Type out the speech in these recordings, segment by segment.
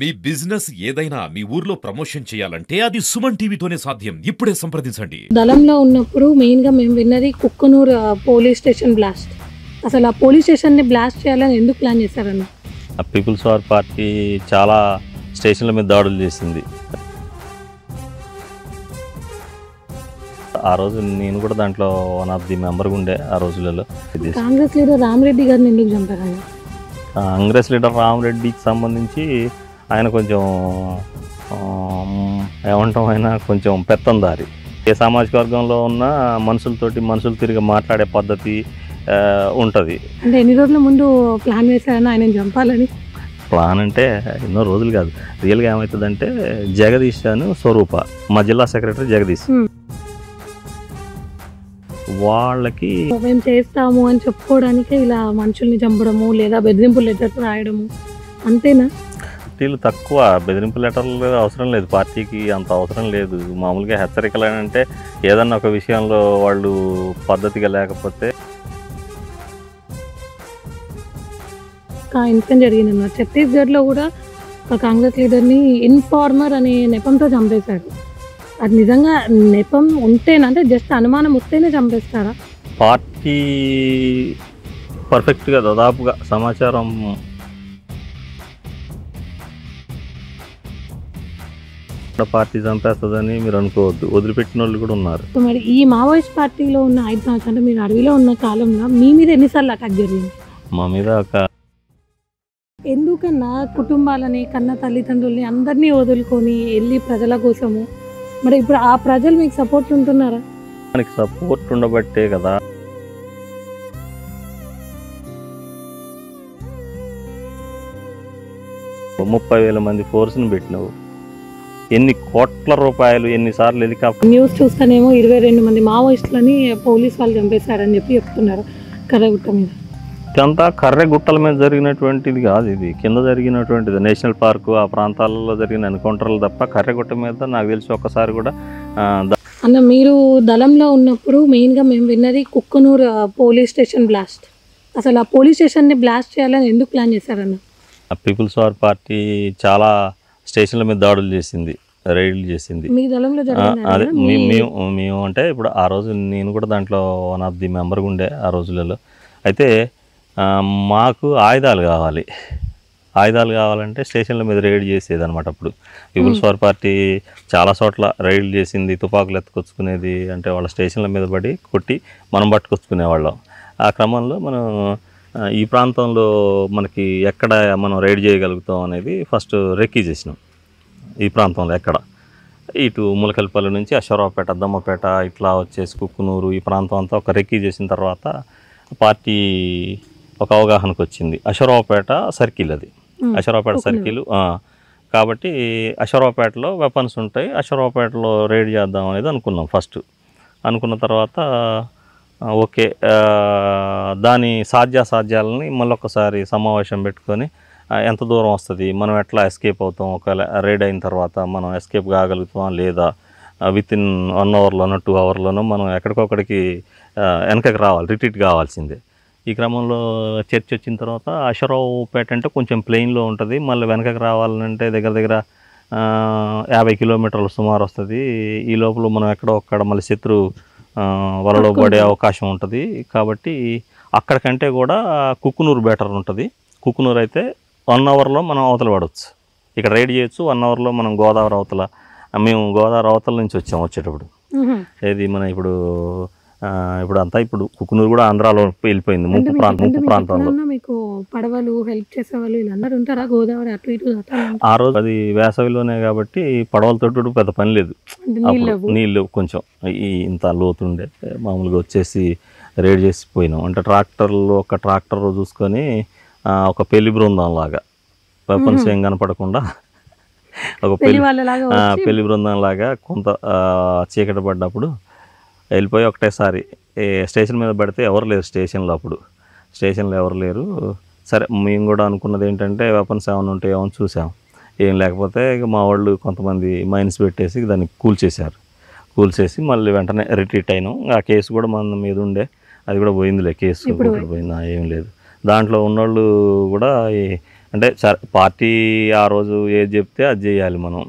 మీ business ఏదైనా మీ ఊర్లో promotion చేయాలంటే అది సుమన్ టీవీతోనే సాధ్యం. ఇప్పుడే సంప్రదించండి. దళంలో ఉన్నప్పుడు మెయిన్‌గా మేము విన్నది కుక్కునూరు పోలీస్ స్టేషన్ బ్లాస్ట్. అసలు ఆ పోలీస్ స్టేషన్‌ని బ్లాస్ట్ చేయాలని ఎందుకు ప్లాన్ చేశారన్న? పీపుల్స్ వార్ పార్టీ చాలా స్టేషన్ల మీద దాడులు చేసింది. ఆ రోజు నేను కూడా దాంట్లో వన్ ఆఫ్ ది మెంబర్గా ఉండే ఆ రోజులలో. కాంగ్రెస్ లీడర్ రామరెడ్డి గారిని ఎందుకు చంపారన్న? కాంగ్రెస్ లీడర్ రామరెడ్డికి సంబంధించి ఆయన కొంచెం ఏమంటాం, ఆయన కొంచెం పెత్తందారి. ఏ సామాజిక వర్గంలో ఉన్న మనుషులు తిరిగి మాట్లాడే పద్ధతి ఉంటుంది. అంటే ఎన్ని రోజుల ముందు ప్లాన్ వేశారన్న ఆయన చంపాలని? ప్లాన్ అంటే ఎన్నో రోజులు కాదు. రియల్గా ఏమవుతుందంటే జగదీష్ అని స్వరూప, మా జిల్లా సెక్రటరీ జగదీష్, వాళ్ళకి మేము చేస్తాము అని చెప్పుకోవడానికే ఇలా మనుషుల్ని చంపడము లేదా బెదిరింపు లెటర్స్ రాయడము అంతేనా? వీళ్ళు తక్కువ బెదిరింపు లెటర్లు అవసరం లేదు, పార్టీకి అంత అవసరం లేదు. మామూలుగా హెచ్చరికలు అంటే ఏదన్నా ఒక విషయంలో వాళ్ళు పద్ధతిగా లేకపోతే ఇన్సిడెంట్ జరిగిందన్న. ఛత్తీస్గఢ్లో కూడా ఒక కాంగ్రెస్ లీడర్ని ఇన్ఫార్మర్ అనే నెపంతో చంపేశారు. అది నిజంగా నెపం ఉంటేనా, అంటే జస్ట్ అనుమానం వస్తేనే చంపేస్తారా? పార్టీ పర్ఫెక్ట్గా దాదాపుగా సమాచారం పార్టీ చంపేస్తుందని మీరు అనుకోవద్దు, వదిలిపెట్టిన వాళ్ళు కూడా ఉన్నారు. మరి ఈ మావోయిస్ట్ పార్టీలో ఉన్న 5 సంవత్సరాలు, అంటే మీరు అడవిలో ఉన్న కాలంలో మీ మీద ఎన్నిసార్లు అటాక్ జరిగింది? మా మీద ఒక ఎందుకన్నా కుటుంబాలని కన్న తల్లిదండ్రుల్ని అందరినీ వదులుకొని వెళ్ళి ప్రజల కోసము, మరి ఇప్పుడు ఆ ప్రజలు మీకు సపోర్ట్ ఉంటున్నారా? మనకి సపోర్ట్ ఉండబట్టే కదా. ఓ 30,000 మంది ఫోర్స్ని పెట్టినావు, ఎన్ని కోట్ల రూపాయలు, ఎన్నిసార్లు హెలికాప్టర్. న్యూస్ చూస్తేనేమో 22 మంది మావోయిస్టులని పోలీస్ వాళ్ళు చంపేశారని చెప్పి చెప్తున్నారు కర్రగుట్ట మీద. ఇదంతా కర్రెగుట్టల మీద జరిగినటువంటిది కాదు, ఇది కింద జరిగినటువంటిది. నేషనల్ పార్కు ఆ ప్రాంతాలలో జరిగిన ఎన్కౌంటర్లు తప్ప కర్రెగుట్ట మీద నాకు తెలిసి ఒక్కసారి కూడా. అన్న, మీరు దళంలో ఉన్నప్పుడు మెయిన్గా మేము విన్నది కుక్కునూరు పోలీస్ స్టేషన్ బ్లాస్ట్. అసలు ఆ పోలీస్ స్టేషన్ని బ్లాస్ట్ చేయాలని ఎందుకు ప్లాన్ చేశారన్న? పీపుల్స్ వార్ పార్టీ చాలా స్టేషన్ల మీద దాడులు చేసింది, రైడ్లు చేసింది. మీ దళంలో అదే మేము అంటే ఇప్పుడు ఆ రోజు నేను కూడా దాంట్లో వన్ ఆఫ్ ది మెంబర్గా ఉండే ఆ రోజులలో. అయితే మాకు ఆయుధాలు కావాలంటే స్టేషన్ల మీద రైడ్ చేసేది అనమాట. అప్పుడు పీపుల్స్ వార్ పార్టీ చాలా చోట్ల రైడ్లు చేసింది, తుపాకులు ఎత్తుకొచ్చుకునేది. అంటే వాళ్ళ స్టేషన్ల మీద పడి కొట్టి మనం పట్టుకొచ్చుకునేవాళ్ళం. ఆ క్రమంలో మనం ఈ ప్రాంతంలో మనకి ఎక్కడ మనం రైడ్ చేయగలుగుతాం అనేది ఫస్ట్ రెక్కీ చేసినాం. ఈ ప్రాంతంలో ఎక్కడ, ఇటు ములకల్పల్లి నుంచి అశ్వరావుపేట, దమ్మపేట, ఇట్లా వచ్చేసి కుక్కునూరు, ఈ ప్రాంతం అంతా ఒక రెక్కీ చేసిన తర్వాత పార్టీ ఒక అవగాహనకు వచ్చింది. అశ్వరావుపేట సర్కిల్, అది అశ్వరావుపేట సర్కిల్ కాబట్టి అశ్వరావుపేటలో వెపన్స్ ఉంటాయి, అశ్వరావుపేటలో రైడ్ చేద్దాం అనేది అనుకున్నాం ఫస్ట్. అనుకున్న తర్వాత ఓకే, దాని సాధ్యాసాధ్యాలని మళ్ళొకసారి సమావేశం పెట్టుకొని ఎంత దూరం వస్తుంది, మనం ఎట్లా ఎస్కేప్ అవుతాం, ఒకవేళ రైడ్ అయిన తర్వాత మనం ఎస్కేప్ కాగలుగుతాం లేదా, వితిన్ 1 అవర్లోనో 2 అవర్లోనో మనం ఎక్కడికొక్కడికి వెనకకి రావాలి, రిట్రీట్ కావాల్సిందే. ఈ క్రమంలో చర్చ వచ్చిన తర్వాత అశ్వరావుపేట అంటే కొంచెం ప్లెయిన్లో ఉంటుంది, మళ్ళీ వెనకకి రావాలంటే దగ్గర 50 కిలోమీటర్లు సుమారు వస్తుంది. ఈ లోపల మనం ఎక్కడో ఒక్కడ మళ్ళీ శత్రు వలలో పడే అవకాశం ఉంటుంది. కాబట్టి అక్కడికంటే కూడా కుక్కునూరు బెటర్ ఉంటుంది. కుక్కునూరు అయితే 1 అవర్లో మనం అవతల పడవచ్చు, ఇక్కడ రైడ్ చేయొచ్చు. 1 అవర్లో మనం గోదావరి అవతల, మేము గోదావరి అవతల నుంచి వచ్చేటప్పుడు ఏది మన ఇప్పుడు అంతా ఇప్పుడు కుక్కునూరు కూడా ఆంధ్రాలో వెళ్ళిపోయింది, ముంపు ప్రాంతంలో. మీకు పడవలు హెల్ప్ చేసేవాళ్ళు వీళ్ళందరూ ఉంటారా గోదావరి అటు ఇటు? ఆ రోజు అది వేసవిలోనే కాబట్టి పడవలతో పెద్ద పని లేదు, నీళ్ళు కొంచెం ఇంత లోతుండే. మామూలుగా వచ్చేసి రైడ్ చేసి పోయినాం. అంటే ఒక ట్రాక్టర్ చూసుకొని ఒక పెళ్లి బృందం లాగా, వెపన్స్ ఏం కనపడకుండా ఒక పెళ్లి బృందం లాగా కొంత చీకటి పడ్డప్పుడు వెళ్ళిపోయి ఒకటేసారి స్టేషన్ మీద పడితే ఎవరు లేరు స్టేషన్లో. అప్పుడు స్టేషన్లో ఎవరు లేరు. సరే, మేము కూడా అనుకున్నది ఏంటంటే వెపన్స్ ఏమైనా ఉంటాయో అని చూసాం. ఏం లేకపోతే ఇక మా వాళ్ళు కొంతమంది మైన్స్ పెట్టేసి దాన్ని కూల్చేసి మళ్ళీ వెంటనే రిట్రీట్ అయినాం. ఆ కేసు కూడా మన మీద ఉండే, అది కూడా పోయిందిలే, కేసు పోయిందా ఏం లేదు. దాంట్లో ఉన్నోళ్ళు కూడా అంటే పార్టీ ఆ రోజు ఏది చెప్తే అది చేయాలి మనం.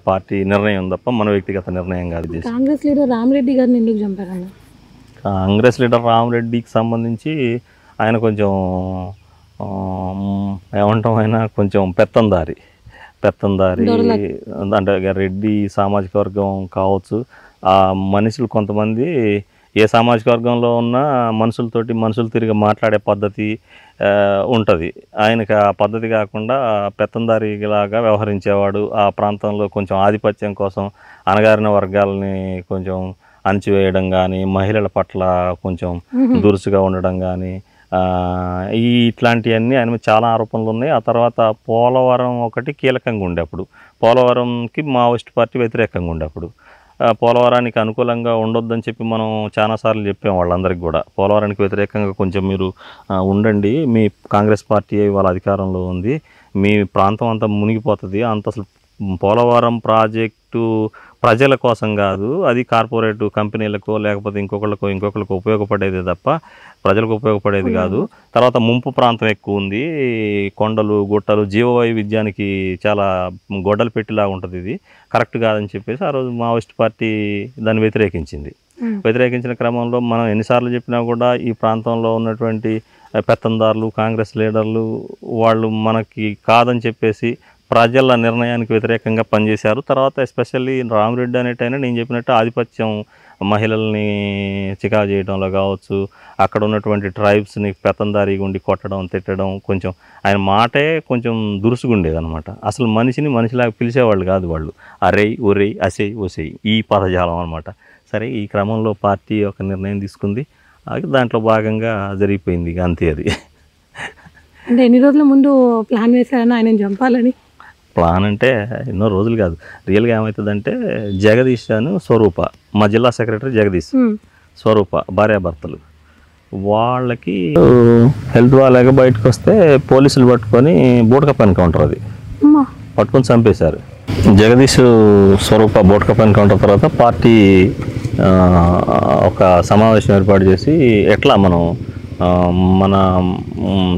పార్టీ నిర్ణయం తప్ప మన వ్యక్తిగత నిర్ణయం కాదు. కాంగ్రెస్ లీడర్ రామరెడ్డి గారిని ఎందుకు చంపారన్న? కాంగ్రెస్ లీడర్ రామరెడ్డికి సంబంధించి ఆయన కొంచెం ఏమంటాం, ఆయన కొంచెం పెత్తందారి అంటే రెడ్డి సామాజిక వర్గం కావచ్చు. ఆ మనుషులు కొంతమంది ఏ సామాజిక వర్గంలో ఉన్న మనుషులు తిరిగి మాట్లాడే పద్ధతి ఉంటుంది. ఆయనకి ఆ పద్ధతి కాకుండా పెత్తందారిలాగా వ్యవహరించేవాడు. ఆ ప్రాంతంలో కొంచెం ఆధిపత్యం కోసం అణగారిన వర్గాలని కొంచెం అణచివేయడం కానీ, మహిళల పట్ల కొంచెం దురుసుగా ఉండడం కానీ, ఇట్లాంటివన్నీ ఆయన మీద చాలా ఆరోపణలు ఉన్నాయి. ఆ తర్వాత పోలవరం ఒకటి కీలకంగా ఉండే అప్పుడు, పోలవరంకి మావోయిస్ట్ పార్టీ వ్యతిరేకంగా ఉండే అప్పుడు, పోలవరానికి అనుకూలంగా ఉండొద్దని చెప్పి మనం చాలాసార్లు చెప్పాం వాళ్ళందరికీ కూడా. పోలవరానికి వ్యతిరేకంగా కొంచెం మీరు ఉండండి, మీ కాంగ్రెస్ పార్టీ వాళ్ళ అధికారంలో ఉంది, మీ ప్రాంతం అంతా మునిగిపోతుంది, అంత అసలు పోలవరం ప్రాజెక్టు ప్రజల కోసం కాదు, అది కార్పొరేట్ కంపెనీలకు లేకపోతే ఇంకొకళ్ళకు ఉపయోగపడేది తప్ప ప్రజలకు ఉపయోగపడేది కాదు. తర్వాత ముంపు ప్రాంతం ఎక్కువ ఉంది, కొండలు గుట్టలు, జీవవైవిధ్యానికి చాలా గొడ్డలు పెట్టిలా ఉంటుంది, ఇది కరెక్ట్ కాదని చెప్పేసి ఆ రోజు మావోయిస్ట్ పార్టీ దాన్ని వ్యతిరేకించిన క్రమంలో మనం ఎన్నిసార్లు చెప్పినా కూడా ఈ ప్రాంతంలో ఉన్నటువంటి పెత్తందారులు, కాంగ్రెస్ లీడర్లు వాళ్ళు మనకి కాదని చెప్పేసి ప్రజల నిర్ణయానికి వ్యతిరేకంగా పనిచేశారు. తర్వాత ఎస్పెషల్లీ రామరెడ్డి అనేటైనా నేను చెప్పినట్టు ఆధిపత్యం, మహిళల్ని చికా చేయడంలో కావచ్చు, అక్కడ ఉన్నటువంటి ట్రైబ్స్ని పెత్తందారిగా ఉండి కొట్టడం, తిట్టడం, కొంచెం ఆయన మాటే కొంచెం దురుసుగుండేది అనమాట. అసలు మనిషిలాగా పిలిచేవాళ్ళు కాదు వాళ్ళు. అరేయ్, ఒరేయ్, అసేయ్, ఒసేయ్, ఈ పదజాలం అనమాట. సరే, ఈ క్రమంలో పార్టీ ఒక నిర్ణయం తీసుకుంది, దాంట్లో భాగంగా జరిగిపోయింది, అంతే. అది అంటే ఎన్ని రోజుల ముందు ప్లాన్ వేశారని ఆయన చంపాలని? ప్లాన్ అంటే ఎన్నో రోజులు కాదు. రియల్గా ఏమవుతుందంటే జగదీష్ అని స్వరూప, మా జిల్లా సెక్రటరీ జగదీష్, స్వరూప భార్యాభర్తలు, వాళ్ళకి హెల్త్ బాగాలేక బయటకు వస్తే పోలీసులు పట్టుకొని బోట్కప్ ఎన్కౌంటర్ అది పట్టుకొని చంపేశారు. జగదీష్, స్వరూప బోట్కప్ ఎన్కౌంటర్ తర్వాత పార్టీ ఒక సమావేశం ఏర్పాటు చేసి ఎట్లా మనం మన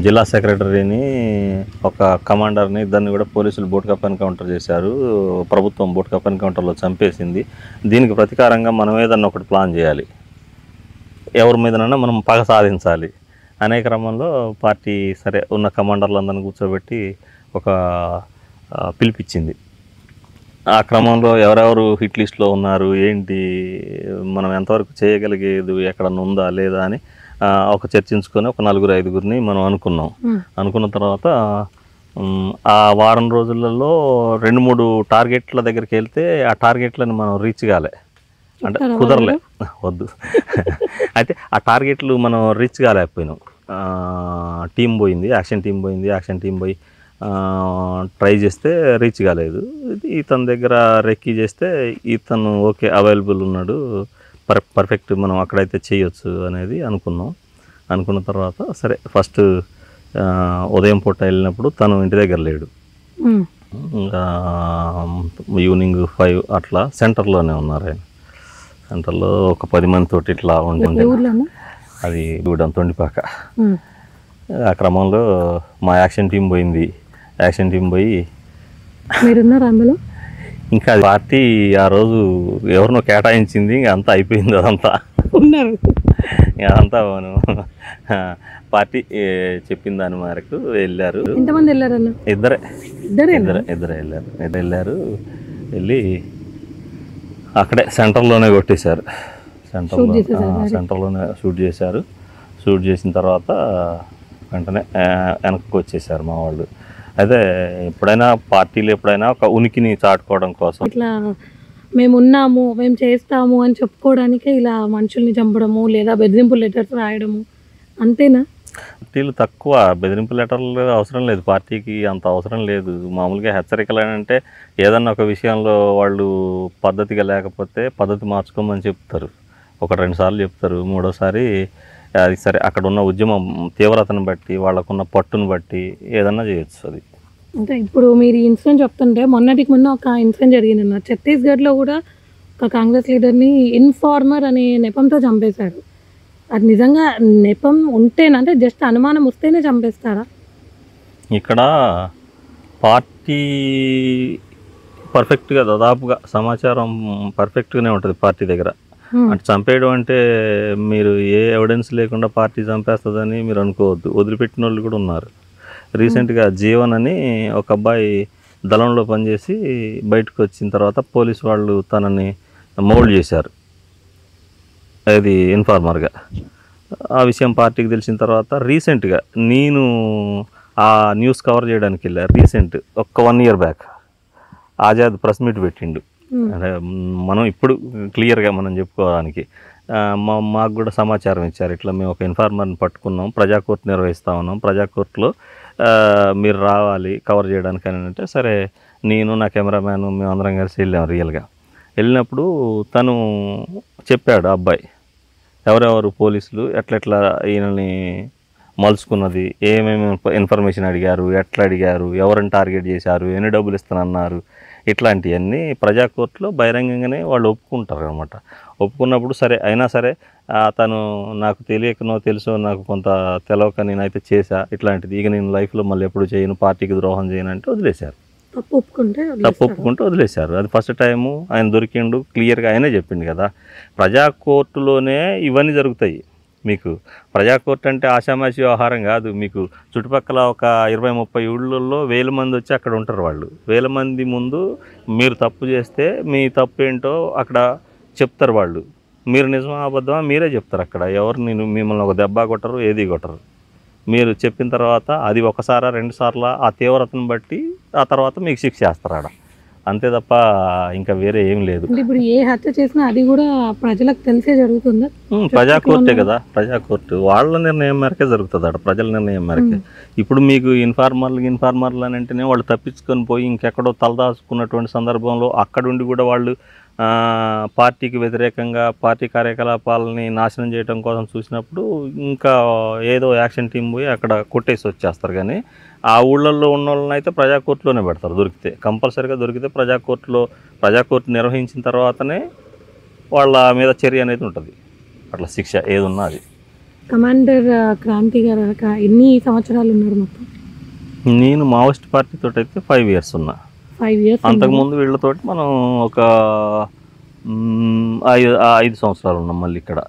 జిల్లా సెక్రటరీని, ఒక కమాండర్ని, ఇద్దరిని కూడా పోలీసులు బోట్కప్ ఎన్కౌంటర్ చేశారు. ప్రభుత్వం బోట్కప్ ఎన్కౌంటర్లో చంపేసింది. దీనికి ప్రతీకారంగా మనం ఏదన్నా ఒకటి ప్లాన్ చేయాలి, ఎవరి మీదనన్నా మనం పగ సాధించాలి అనే క్రమంలో పార్టీ సరే ఉన్న కమాండర్లందరినీ కూర్చోబెట్టి ఒక పిలిపించింది. ఆ క్రమంలో ఎవరెవరు హిట్ లిస్ట్లో ఉన్నారు, ఏంటి, మనం ఎంతవరకు చేయగలిగేది ఎక్కడన్నా ఉందా లేదా అని ఒక చర్చించుకొని ఒక 4-5 మనం అనుకున్న తర్వాత ఆ వారం రోజులలో 2-3 టార్గెట్ల దగ్గరికి వెళ్తే ఆ టార్గెట్లను మనం రీచ్ కాలే, అంటే కుదరలే, వద్దు. అయితే ఆ టార్గెట్లు మనం రీచ్ కాలేకపోయినాం. టీం పోయింది, యాక్షన్ టీం పోయి ట్రై చేస్తే రీచ్ కాలేదు. ఇతని దగ్గర రెక్కీ చేస్తే ఇతను ఓకే అవైలబుల్ ఉన్నాడు, పర్ఫెక్ట్, మనం అక్కడైతే చేయొచ్చు అనేది అనుకున్న తర్వాత సరే ఫస్ట్ ఉదయం పూట వెళ్ళినప్పుడు తను ఇంటి దగ్గర లేడు. ఇంకా ఈవినింగ్ 5 అట్లా సెంటర్లోనే ఉన్నారు. ఆయన సెంటర్లో ఒక 10 మందితోటి ఇట్లా ఉండే, అది గూడెం తొండిపాక. ఆ క్రమంలో మా యాక్షన్ టీం పోయి ఇంకా పార్టీ ఆ రోజు ఎవరినో కేటాయించింది, ఇంకా అంతా అయిపోయింది. అదంతా మనం పార్టీ చెప్పిన దాని మేరకు వెళ్ళారు. ఎంతమంది వెళ్ళారన్న? ఇద్దరే వెళ్ళారు. వెళ్ళి అక్కడే సెంటర్లోనే కొట్టేశారు. సెంటర్లోనే షూట్ చేశారు. షూట్ చేసిన తర్వాత వెంటనే వెనక్కి వచ్చేసారు మా వాళ్ళు. అయితే ఎప్పుడైనా పార్టీలు ఒక ఉనికిని చాటుకోవడం కోసం, ఇట్లా మేము ఉన్నాము, మేము చేస్తాము అని చెప్పుకోవడానికే ఇలా మనుషుల్ని చంపడము లేదా బెదిరింపు లెటర్స్ రాయడము, అంతేనా? పార్టీలు తక్కువ, బెదిరింపు లెటర్లు అవసరం లేదు, పార్టీకి అంత అవసరం లేదు. మామూలుగా హెచ్చరికలు అంటే ఏదన్నా ఒక విషయంలో వాళ్ళు పద్ధతిగా లేకపోతే పద్ధతి మార్చుకోమని చెప్తారు, 1-2 సార్లు చెప్తారు. మూడోసారి అది సరే అక్కడ ఉన్న ఉద్యమం తీవ్రతను బట్టి, వాళ్ళకున్న పట్టును బట్టి ఏదన్నా చేయొచ్చు. అది అంటే ఇప్పుడు మీరు ఈ ఇన్సిడెంట్ చెప్తుంటే మొన్నటికి మొన్న ఒక ఇన్సిడెంట్ జరిగిందన్న, ఛత్తీస్గఢ్లో కూడా ఒక కాంగ్రెస్ లీడర్ని ఇన్ఫార్మర్ అనే నెపంతో చంపేశారు. అది నిజంగా నెపం ఉంటేనంటే జస్ట్ అనుమానం వస్తేనే చంపేస్తారా? ఇక్కడ పార్టీ పర్ఫెక్ట్గా దాదాపుగా సమాచారం పర్ఫెక్ట్గానే ఉంటుంది పార్టీ దగ్గర. అంటే చంపేయడం అంటే మీరు ఏ ఎవిడెన్స్ లేకుండా పార్టీ చంపేస్తుందని మీరు అనుకోవద్దు. వదిలిపెట్టిన వాళ్ళు కూడా ఉన్నారు. రీసెంట్గా జీవన్ అని ఒక అబ్బాయి దళంలో పనిచేసి బయటకు వచ్చిన తర్వాత పోలీసు వాళ్ళు తనని మౌల్డ్ చేశారు, అది ఇన్ఫార్మర్గా. ఆ విషయం పార్టీకి తెలిసిన తర్వాత రీసెంట్గా నేను ఆ న్యూస్ కవర్ చేయడానికి వెళ్ళా. రీసెంట్ ఒక్క 1 year back Azad press meet పెట్టిండు. అంటే మనం ఇప్పుడు క్లియర్గా మనం చెప్పుకోవడానికి మాకు కూడా సమాచారం ఇచ్చారు, ఇట్లా మేము ఒక ఇన్ఫార్మర్ని పట్టుకున్నాం, ప్రజా కోర్టు నిర్వహిస్తూ ఉన్నాం, ప్రజా కోర్టులో మీరు రావాలి కవర్ చేయడానికి అని అంటే, సరే నేను నా కెమెరామ్యాన్ మేము అందరం కలిసి వెళ్ళాం. రియల్గా వెళ్ళినప్పుడు తను చెప్పాడు అబ్బాయి ఎవరెవరు పోలీసులు ఎట్లెట్లా ఈయనని మలుచుకున్నది, ఏమేమి ఇన్ఫర్మేషన్ అడిగారు, ఎట్లా అడిగారు, ఎవరిని టార్గెట్ చేశారు, ఎన్ని డబ్బులు ఇస్తానన్నారు, ఇట్లాంటివన్నీ ప్రజా కోర్టులో బహిరంగంగానే వాళ్ళు ఒప్పుకుంటారు అనమాట. ఒప్పుకున్నప్పుడు సరే అయినా సరే తను నాకు తెలియకనో తెలుసో నాకు కొంత తెలవక నేనైతే చేశా ఇట్లాంటిది, ఇక నేను లైఫ్లో మళ్ళీ ఎప్పుడు చేయను, పార్టీకి ద్రోహం చేయను అంటే వదిలేశారు. తప్పు ఒప్పుకుంటే వదిలేశారు. అది ఫస్ట్ టైము ఆయన దొరికిండు, క్లియర్గా ఆయనే చెప్పిండు కదా. ప్రజా కోర్టులోనే ఇవన్నీ జరుగుతాయి. మీకు ప్రజా కోర్టు అంటే ఆషామాషి వ్యవహారం కాదు. మీకు చుట్టుపక్కల ఒక 20-30 ఊళ్ళల్లో 1000 మంది వచ్చి అక్కడ ఉంటారు. వాళ్ళు 1000 మంది ముందు మీరు తప్పు చేస్తే మీ తప్పు ఏంటో అక్కడ చెప్తారు. వాళ్ళు మీరు నిజమా అబద్ధమా మీరే చెప్తారు. అక్కడ ఎవరు మిమ్మల్ని ఒక దెబ్బ కొట్టరు, ఏది కొట్టరు. మీరు చెప్పిన తర్వాత అది 1-2 సార్లు ఆ తీవ్రతను బట్టి ఆ తర్వాత మీకు శిక్ష చేస్తారు ఆడ, అంతే తప్ప ఇంకా వేరే ఏం లేదు. ఇప్పుడు ఏ హత్య చేసినా అది కూడా ప్రజలకు తెలిసే జరుగుతుందా? ప్రజా కోర్టే కదా, ప్రజా కోర్టు వాళ్ళ నిర్ణయం మేరకే జరుగుతుంది ఆడ, ప్రజల నిర్ణయం మేరకే. ఇప్పుడు మీకు ఇన్ఫార్మర్లు అని అంటేనే వాళ్ళు తప్పించుకొని పోయి ఇంకెక్కడో తలదాచుకున్నటువంటి సందర్భంలో అక్కడుండి కూడా వాళ్ళు పార్టీకి వ్యతిరేకంగా పార్టీ కార్యకలాపాలని నాశనం చేయడం కోసం చూసినప్పుడు ఇంకా ఏదో యాక్షన్ టీం పోయి అక్కడ కొట్టేసి వచ్చేస్తారు. కానీ ఆ ఊళ్ళల్లో ఉన్న వాళ్ళని అయితే ప్రజా కోర్టులోనే పెడతారు. దొరికితే కంపల్సరీగా దొరికితే ప్రజా కోర్టు నిర్వహించిన తర్వాతనే వాళ్ళ మీద చర్య అనేది ఉంటుంది. అట్లా శిక్ష ఏది ఉన్నా అది. కమాండర్ క్రాంతి గారు ఎన్ని సంవత్సరాలు ఉన్నారు మొత్తం? నేను మావోయిస్ట్ పార్టీతో అయితే 5 years ఉన్నా. 5 years. అంతకుముందు వీళ్ళతోటి మనం ఒక 5 సంవత్సరాలు ఉన్నాం మళ్ళీ ఇక్కడ.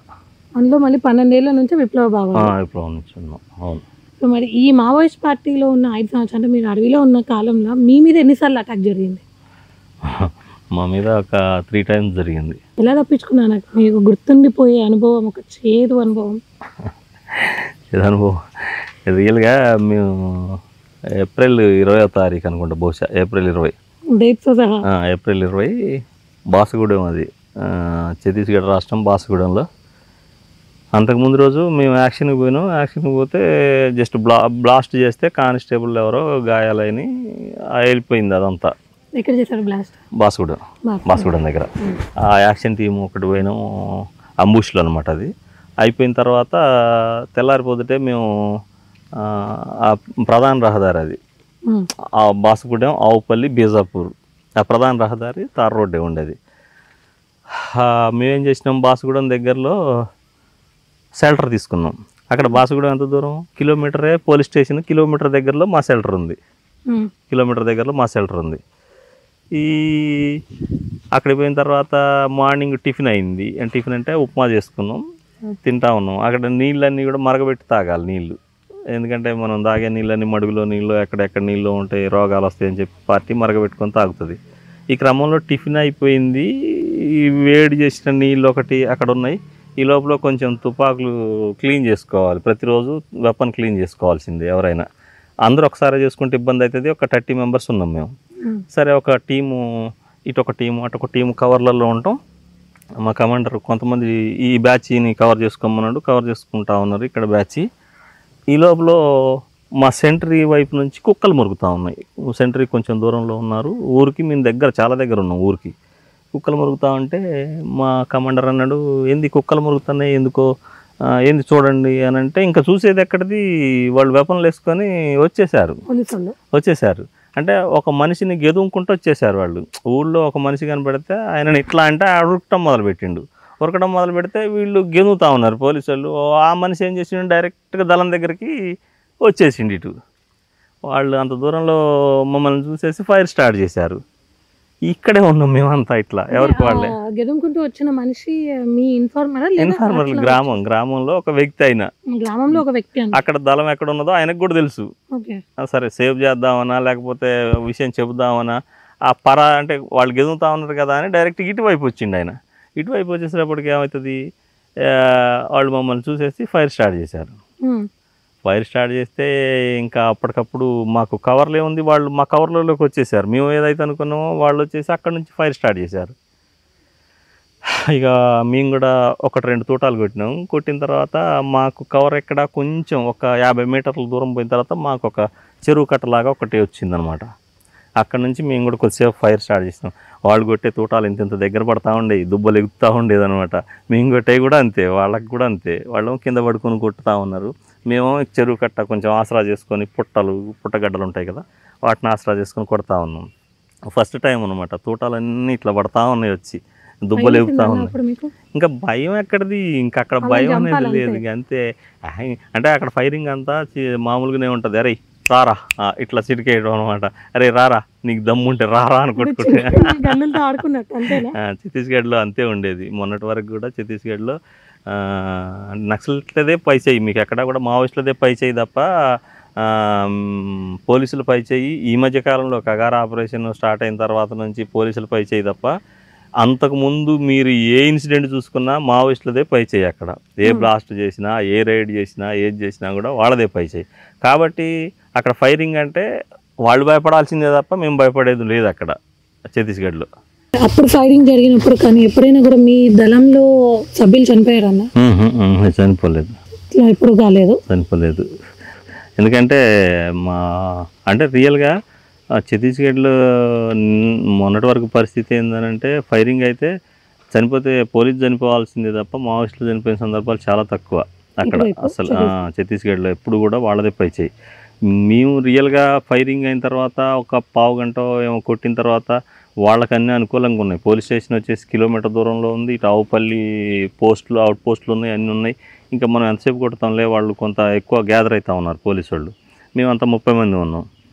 అందులో మళ్ళీ 12 ఏళ్ల నుంచి విప్లవం నుంచి ఉన్నాం. అవును. సో మరి ఈ మావోయిస్ట్ పార్టీలో ఉన్న 5 సంవత్సరాలు అంటే మీరు అడవిలో ఉన్న కాలంలో మీ మీద ఎన్నిసార్లు అటాక్ జరిగింది? మా మీద ఒక 3 times జరిగింది. ఎలా తప్పించుకున్నా నాకు మీకు గుర్తుండిపోయే అనుభవం, ఒక చేదు అనుభవం? రియల్గా మేము ఏప్రిల్ 20వ తారీఖు అనుకుంటా, బహుశా ఏప్రిల్ 20 డేట్స్ సహా. ఏప్రిల్ 20 బాసగూడెం, అది ఛత్తీస్గఢ్ రాష్ట్రం బాసగూడెంలో. అంతకుముందు రోజు మేము యాక్షన్కి పోయినాం. యాక్షన్కి పోతే జస్ట్ బ్లాస్ట్ చేస్తే కానిస్టేబుల్ ఎవరో గాయాలని వెళ్ళిపోయింది అదంతా. ఎక్కడ చేశారు బ్లాస్ట్? బాసగూడెం దగ్గర. ఆ యాక్షన్ టీం ఒకటి పోయినాం, అంబుష్లో అనమాట. అది అయిపోయిన తర్వాత తెల్లారిపోతుంటే మేము ఆ ప్రధాన రహదారి, అది ఆ బాసగూడెం ఆవుపల్లి బీజాపూర్, ఆ ప్రధాన రహదారి తార్ రోడ్డే ఉండేది. మేమేం చేసినాం, బాసగూడెం దగ్గరలో షెల్టర్ తీసుకున్నాం. అక్కడ బాసగూడెం ఎంత దూరం, కిలోమీటరే పోలీస్ స్టేషన్, కిలోమీటర్ దగ్గరలో మా షెల్టర్ ఉంది. అక్కడికి పోయిన తర్వాత మార్నింగ్ టిఫిన్ అయింది. టిఫిన్ అంటే ఉప్మా చేసుకున్నాం, తింటా ఉన్నాం. అక్కడ నీళ్ళన్నీ కూడా మరగబెట్టి తాగాలి నీళ్ళు, ఎందుకంటే మనం తాగే నీళ్ళన్నీ మడుగులో నీళ్ళు ఎక్కడెక్కడ నీళ్ళు ఉంటాయి, రోగాలు వస్తాయని చెప్పి పార్టీ మరగబెట్టుకొని తాగుతుంది. ఈ క్రమంలో టిఫిన్ అయిపోయింది, వేడి చేసిన నీళ్ళు ఒకటి అక్కడ ఉన్నాయి. ఈ లోపల కొంచెం తుపాకులు క్లీన్ చేసుకోవాలి, ప్రతిరోజు వెపన్ క్లీన్ చేసుకోవాల్సిందే ఎవరైనా. అందరూ ఒకసారి చేసుకుంటే ఇబ్బంది అవుతుంది. ఒక 30 members ఉన్నాం మేము. సరే ఒక టీము ఇటు ఒక టీము అటు ఒక టీము కవర్లలో ఉంటాం. మా కమాండర్ కొంతమంది ఈ బ్యాచ్ని కవర్ చేసుకోమన్నాడు, కవర్ చేసుకుంటా ఉన్నారు ఇక్కడ బ్యాచ్. ఈ లోపల మా సెంటరీ వైపు నుంచి కుక్కలు మురుగుతూ ఉన్నాయి. సెంటరీ కొంచెం దూరంలో ఉన్నారు, ఊరికి మేము దగ్గర చాలా దగ్గర ఉన్నాం. ఊరికి కుక్కలు మురుగుతూ ఉంటే మా కమాండర్ అన్నాడు, ఏంది కుక్కలు మురుగుతున్నాయి ఎందుకో, ఏంది చూడండి అని అంటే, ఇంకా చూసేది ఎక్కడిది, వాళ్ళు వెపన్లు వేసుకొని వచ్చేసారు. అంటే ఒక మనిషిని గెదుముకుంటూ వచ్చేసారు వాళ్ళు. ఊళ్ళో ఒక మనిషి కనబడితే ఆయనని ఇట్లా అంటే ఉరకటం మొదలుపెట్టిండు. ఉరకడం మొదలు పెడితే వీళ్ళు గెదుముతూ ఉన్నారు పోలీసు వాళ్ళు. ఆ మనిషి ఏం చేసిండు, డైరెక్ట్గా దళం దగ్గరికి వచ్చేసిండు. ఇటు వాళ్ళు అంత దూరంలో మమ్మల్ని చూసేసి ఫైర్ స్టార్ట్ చేశారు. ఇక్కడే ఉన్నాం మేమంతా ఇట్లా ఎవరికి వాళ్ళే. గెదుముకుంటూ వచ్చిన మనిషి మీ ఇన్ఫార్మర్ గ్రామంలో ఒక వ్యక్తి అయినా, గ్రామంలో ఒక వ్యక్తి అక్కడ దళం ఎక్కడ ఉన్నదో ఆయనకు కూడా తెలుసు. సరే సేవ్ చేద్దామనా లేకపోతే విషయం చెబుదామనా ఆ అంటే వాళ్ళు గెదుముతా ఉన్నారు కదా అని డైరెక్ట్ ఇటువైపు వచ్చిండు ఆయన. ఇటువైపు వచ్చేసేటప్పటికి ఏమవుతుంది, వాళ్ళు మమ్మల్ని చూసేసి ఫైర్ స్టార్ట్ చేశారు. ఫైర్ స్టార్ట్ చేస్తే ఇంకా అప్పటికప్పుడు మాకు కవర్లో ఉంది, వాళ్ళు మా కవర్లలోకి వచ్చేసారు. మేము ఏదైతే అనుకున్నామో వాళ్ళు వచ్చేసి అక్కడ నుంచి ఫైర్ స్టార్ట్ చేశారు. ఇక మేము కూడా 1-2 తూటాలు కొట్టినాం. కొట్టిన తర్వాత మాకు కవర్ ఎక్కడ కొంచెం ఒక 50 మీటర్ల దూరం పోయిన తర్వాత మాకు ఒక చెరువు కట్టలాగా ఒకటి వచ్చిందనమాట. అక్కడ నుంచి మేము కూడా కొద్దిసేపు ఫైర్ స్టార్ట్ చేసినాం. వాళ్ళు కొట్టే తూటాలు ఇంత దగ్గర పడతా ఉండేవి, దుబ్బలు ఎగుతూ ఉండేది అనమాట. మేము కొట్టే కూడా అంతే, వాళ్ళకి కూడా అంతే. వాళ్ళు కింద పడుకొని కొట్టుతూ ఉన్నారు. మేము చెరువు కట్ట కొంచెం ఆసరా చేసుకొని పుట్టగడ్డలు ఉంటాయి కదా, వాటిని ఆసరా చేసుకొని కొడతా ఉన్నాం. ఫస్ట్ టైం అనమాట. తూటాలన్నీ ఇట్లా పడతా ఉన్నాయి, వచ్చి దుబ్బలు ఎగుతూ ఉన్నాయి. ఇంకా భయం ఎక్కడిది, ఇంకా అక్కడ భయం అనేది లేదు అంతే. అంటే అక్కడ ఫైరింగ్ అంతా మామూలుగానే ఉంటుంది. అరే రారా ఇట్లా చిటికేయడం అనమాట. అరే రారా నీకు దమ్ముంటే రారా అని కొట్టుకుంటే. ఛత్తీస్గఢ్లో అంతే ఉండేది మొన్నటి వరకు కూడా. ఛత్తీస్గఢ్లో నక్సలైట్లదే పై చేయి, మీకు ఎక్కడ కూడా మావోయిస్టులదే పై చేయి తప్ప పోలీసులు పై చేయి. ఈ మధ్య కాలంలో కగారా ఆపరేషన్ స్టార్ట్ అయిన తర్వాత నుంచి పోలీసులు పై చేయి తప్ప అంతకుముందు మీరు ఏ ఇన్సిడెంట్ చూసుకున్నా మావోయిస్టులదే పై చేయి. అక్కడ ఏ బ్లాస్ట్ చేసినా, ఏ రైడ్ చేసినా, ఏది చేసినా కూడా వాళ్ళదే పై చేయి. కాబట్టి అక్కడ ఫైరింగ్ అంటే వాళ్ళు భయపడాల్సిందే తప్ప మేము భయపడేది లేదు అక్కడ ఛత్తీస్గఢ్లో. అప్పుడు ఫైరింగ్ జరిగినప్పుడు కానీ ఎప్పుడైనా కూడా మీ దళంలో సభ్యులు చనిపోయారన్న? చనిపోలేదు, ఎప్పుడు కాలేదు, చనిపోలేదు. ఎందుకంటే అంటే రియల్గా ఛత్తీస్గఢ్లో మొన్నటి వరకు పరిస్థితి ఏంటంటే ఫైరింగ్ అయితే చనిపోతే పోలీసు చనిపోవాల్సిందే తప్ప మావోయిస్టులు చనిపోయిన సందర్భాలు చాలా తక్కువ అక్కడ. అసలు ఛత్తీస్గఢ్లో ఎప్పుడు కూడా వాళ్ళదే పై చేయి. మేము రియల్గా ఫైరింగ్ అయిన తర్వాత ఒక పావు గంట ఏమో కొట్టిన తర్వాత వాళ్ళకన్నీ అనుకూలంగా ఉన్నాయి. పోలీస్ స్టేషన్ వచ్చేసి కిలోమీటర్ దూరంలో ఉంది. ఇటు ఆవుపల్లి పోస్టులు, అవుట్ పోస్టులు ఉన్నాయి, అన్నీ ఉన్నాయి. ఇంకా మనం ఎంతసేపు కొడతాంలే, వాళ్ళు కొంత ఎక్కువ గ్యాదర్ అవుతూ ఉన్నారు పోలీసు వాళ్ళు. మేమంతా 30 మంది ఉన్నాం.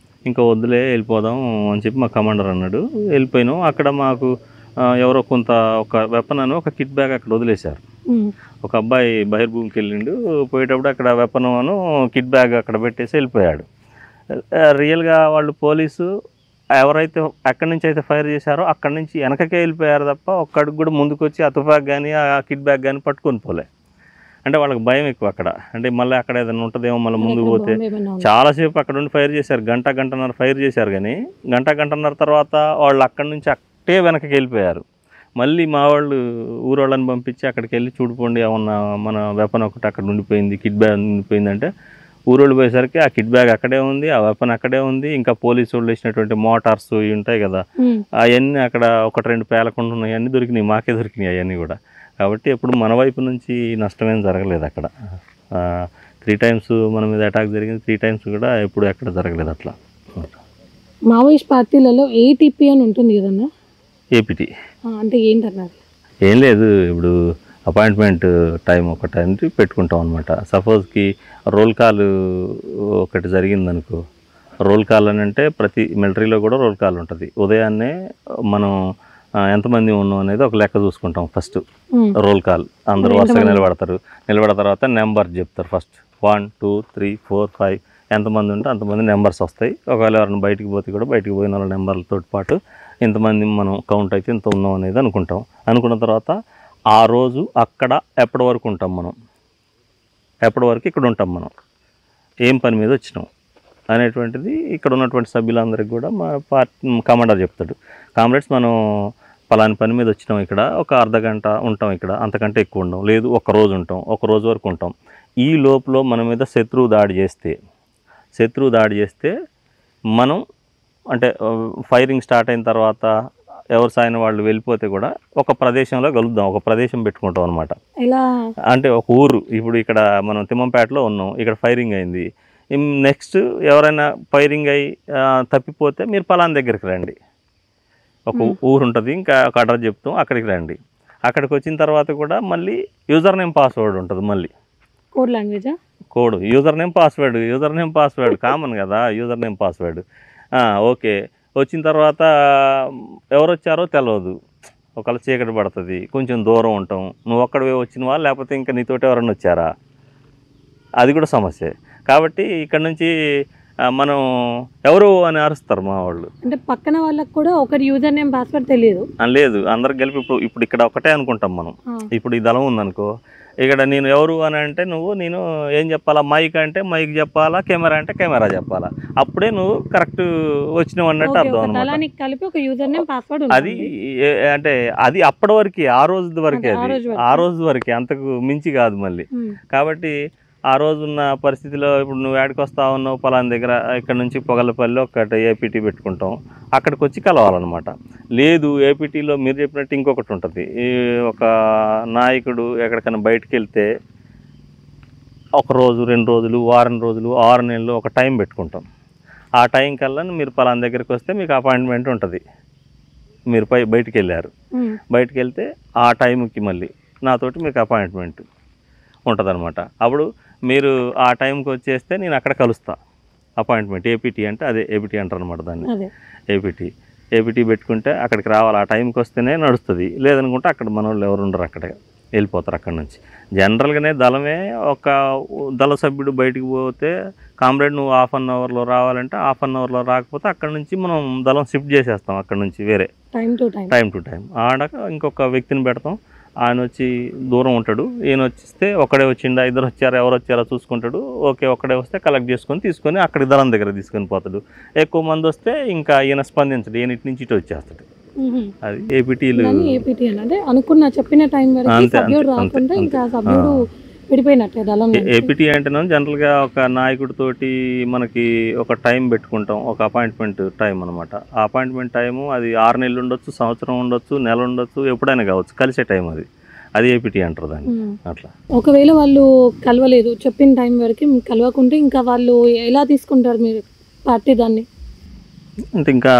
ఇంకా వద్దులే వెళ్ళిపోదాం అని చెప్పి మా కమాండర్ అన్నాడు. వెళ్ళిపోయినాం. అక్కడ మాకు ఎవరో కొంత ఒక వెపన్ అని ఒక కిట్ బ్యాగ్ అక్కడ వదిలేశారు. ఒక అబ్బాయి బహిర్భూమికి వెళ్ళిండు. పోయేటప్పుడు అక్కడ వెపన్ అను కిట్ బ్యాగ్ అక్కడ పెట్టేసి వెళ్ళిపోయాడు. రియల్గా వాళ్ళు పోలీసు ఎవరైతే ఎక్కడి నుంచి అయితే ఫైర్ చేశారో అక్కడి నుంచి వెనకకే వెళ్ళిపోయారు తప్ప ఒక్కడికి కూడా ముందుకు వచ్చి ఆ తుపాక్ కానీ ఆ కిట్ బ్యాగ్ కానీ పట్టుకొని పోలే. అంటే వాళ్ళకి భయం ఎక్కువ అక్కడ. అంటే మళ్ళీ అక్కడ ఏదైనా ఉంటుందేమో, మళ్ళీ ముందుకు పోతే. చాలాసేపు అక్కడ ఉండి ఫైర్ చేశారు, గంటన్నర ఫైర్ చేశారు. కానీ గంటన్నర తర్వాత వాళ్ళు అక్కడి నుంచి అట్టే వెనకకి వెళ్ళిపోయారు. మళ్ళీ మా వాళ్ళు ఊరోళ్ళని పంపించి అక్కడికి వెళ్ళి చూడుకోండి, ఏమన్నా మన వెపన్ ఒకటి అక్కడ ఉండిపోయింది, కిట్ బ్యాగ్ ఉండిపోయింది అంటే ఊరోళ్ళు పోయేసరికి ఆ కిట్ బ్యాగ్ అక్కడే ఉంది, ఆ వెపన్ అక్కడే ఉంది. ఇంకా పోలీసు వాళ్ళు వేసినటువంటి మోటార్స్ ఇవి ఉంటాయి కదా, అవన్నీ అక్కడ 1-2 పేలకుండా ఉన్నాయి, అన్నీ దొరికినాయి, మాకే దొరికినాయి అవన్నీ కూడా. కాబట్టి ఎప్పుడు మన వైపు నుంచి నష్టమేం జరగలేదు అక్కడ. 3 times మన మీద అటాక్ జరిగింది, 3 times కూడా ఎప్పుడు ఎక్కడ జరగలేదు అట్లా. మావోయిస్ట్ పార్టీలలో ఏటీపీ అని ఉంటుంది కదన్నా? ఏపీటీ అంటే ఏంటన్నారు? ఏం లేదు, ఇప్పుడు అపాయింట్మెంట్ టైం ఒక టైం పెట్టుకుంటాం అనమాట. సపోజ్కి రోల్ కాల్ ఒకటి జరిగిందనుకో, రోల్ కాల్ అని అంటే ప్రతి మిలిటరీలో కూడా రోల్ కాల్ ఉంటుంది. ఉదయాన్నే మనం ఎంతమంది ఉన్నాం అనేది ఒక లెక్క చూసుకుంటాం. ఫస్ట్ రోల్ కాల్ అందరూ వరుసగా నిలబడతారు. నిలబడిన తర్వాత నెంబర్ చెప్తారు. ఫస్ట్ 1 2 3 4 5 ఎంతమంది ఉంటే అంతమంది నెంబర్స్ వస్తాయి. ఒకవేళ ఎవరైనా బయటికి పోతే కూడా బయటికి పోయిన వాళ్ళ నెంబర్లతో పాటు ఇంతమంది మనం కౌంట్ అయితే ఇంత ఉన్నాం అనేది అనుకుంటాం. అనుకున్న తర్వాత ఆ రోజు అక్కడ ఎప్పటి వరకు ఉంటాం మనం, ఎప్పటి వరకు ఇక్కడ ఉంటాం మనం, ఏం పని మీద వచ్చినాం అనేటువంటిది ఇక్కడ ఉన్నటువంటి సభ్యులందరికీ కూడా మా కమాండర్ చెప్తాడు. కామ్రేడ్స్, మనం పలాని పని మీద వచ్చినాం, ఇక్కడ ఒక అర్ధగంట ఉంటాం, ఇక్కడ అంతకంటే ఎక్కువ ఉండం, లేదు ఒక రోజు ఉంటాం, ఒక రోజు వరకు ఉంటాం. ఈ లోపల మన మీద శత్రువు దాడి చేస్తే మనం అంటే ఫైరింగ్ స్టార్ట్ అయిన తర్వాత ఎవరు సాయిన వాళ్ళు వెళ్ళిపోతే కూడా ఒక ప్రదేశంలో కలుద్దాం, ఒక ప్రదేశం పెట్టుకుంటాం అనమాట. అంటే ఒక ఊరు, ఇప్పుడు ఇక్కడ మనం తిమ్మంపేటలో ఉన్నాం, ఇక్కడ ఫైరింగ్ అయింది. నెక్స్ట్ ఎవరైనా ఫైరింగ్ అయ్యి తప్పిపోతే మీరు పలానా దగ్గరికి రండి, ఒక ఊరు ఉంటుంది, ఇంకా ఒక అడ్రస్ చెప్తాం, అక్కడికి రండి. అక్కడికి వచ్చిన తర్వాత కూడా మళ్ళీ యూజర్ నేమ్ పాస్వర్డ్ ఉంటుంది, మళ్ళీ code user name password common కదా, యూజర్ నేమ్ పాస్వర్డ్. ఓకే, వచ్చిన తర్వాత ఎవరు వచ్చారో తెలియదు, ఒకవేళ చీకటి పడుతుంది, కొంచెం దూరం ఉంటాం, నువ్వు ఒక్కడివే వచ్చినవా లేకపోతే ఇంకా నీతోటి ఎవరన్నా వచ్చారా, అది కూడా సమస్య. కాబట్టి ఇక్కడ నుంచి మనం ఎవరు అని అరుస్తారు మా వాళ్ళు. అంటే పక్కన వాళ్ళకి కూడా ఒకరి యూజర్ నేమ్ పాస్వర్డ్ తెలియదు. లేదు, అందరికి కలిపి ఇప్పుడు ఇక్కడ ఒకటే అనుకుంటాం మనం. ఇప్పుడు ఈ దళం ఉందనుకో, ఇక్కడ నేను ఎవరు అని అంటే నేను ఏం చెప్పాలా, మైక్ అంటే మైక్ చెప్పాలా, కెమెరా అంటే కెమెరా చెప్పాలా, అప్పుడే నువ్వు కరెక్ట్ వచ్చినావు అన్నట్టు అర్థం అనమాట. కలిపి ఒక యూజర్ నేమ్ పాస్వర్డ్ అది అంటే అది అప్పటి వరకు ఆ రోజు వరకే, అది ఆ రోజు వరకే, అంతకు మించి కాదు మళ్ళీ. కాబట్టి ఆ రోజున్న పరిస్థితిలో ఇప్పుడు నువ్వు ఏడికి వస్తా ఉన్నావు, పలానా దగ్గర ఇక్కడ నుంచి పొగలపల్లి ఒకటి ఏపీటీ పెట్టుకుంటాం, అక్కడికి వచ్చి కలవాలన్నమాట. లేదు, ఏపీటీలో మీరు చెప్పినట్టు ఇంకొకటి ఉంటుంది, ఒక నాయకుడు ఎక్కడికైనా బయటకు వెళ్తే 1 రోజు 2 రోజులు వారం రోజులు 6 నెలలు ఒక టైం పెట్టుకుంటాం. ఆ టైం కల్లా మీరు పలానా దగ్గరికి వస్తే మీకు అపాయింట్మెంట్ ఉంటుంది. మీరు బయటికి వెళ్ళారు, బయటికి వెళ్తే ఆ టైంకి మళ్ళీ నాతోటి మీకు అపాయింట్మెంట్ ఉంటుంది అనమాట. అప్పుడు మీరు ఆ టైంకి వచ్చేస్తే నేను అక్కడ కలుస్తా. అపాయింట్మెంట్ ఏపీటీ అంటే అదే ఏపీటీ అంటారు అనమాట దాన్ని. ఏపీటీ పెట్టుకుంటే అక్కడికి రావాలి, ఆ టైంకి వస్తేనే నడుస్తుంది. లేదనుకుంటే అక్కడ మన వాళ్ళు ఎవరు ఉండరు, అక్కడే వెళ్ళిపోతారు అక్కడ నుంచి. జనరల్గానే దళమే ఒక దళ సభ్యుడు బయటికి పోతే, కామ్రేడ్ నువ్వు 1/2 అవర్లో రావాలంటే 1/2 అవర్లో రాకపోతే అక్కడ నుంచి మనం దళం షిఫ్ట్ చేసేస్తాం, అక్కడ నుంచి వేరే టైం టు టైం. ఆడక ఇంకొక వ్యక్తిని పెడతాం, ఆయన వచ్చి దూరం ఉంటాడు, ఈయన వచ్చిస్తే ఒకడే వచ్చిండా ఇద్దరు వచ్చారా ఎవరు వచ్చారో చూసుకుంటాడు. ఓకే, ఒకడే వస్తే కలెక్ట్ తీసుకొని అక్కడికి దళం దగ్గర తీసుకొని పోతాడు. ఎక్కువ మంది వస్తే ఇంకా ఈయన స్పందించడు, ఈయన ఇటు నుంచి ఇటు వచ్చేస్తాడు. అది ఏపీటీలు అంటే అనుకున్న చెప్పిన టైం ఏపీటీ అంటేనే జనరల్గా ఒక నాయకుడితోటి మనకి ఒక టైం పెట్టుకుంటాం, ఒక అపాయింట్మెంట్ టైం అనమాట. ఆ అపాయింట్మెంట్ టైము అది 6 నెలలు ఉండొచ్చు, సంవత్సరం ఉండొచ్చు, నెల ఉండొచ్చు, ఎప్పుడైనా కావచ్చు, కలిసే టైం అది ఏపీటీ అంటారు దాన్ని. అట్లా ఒకవేళ వాళ్ళు కలవలేదు, చెప్పిన టైం వరకు కలవకుంటే ఇంకా వాళ్ళు ఎలా తీసుకుంటారు మీరు పార్టీ దాన్ని? అంటే ఇంకా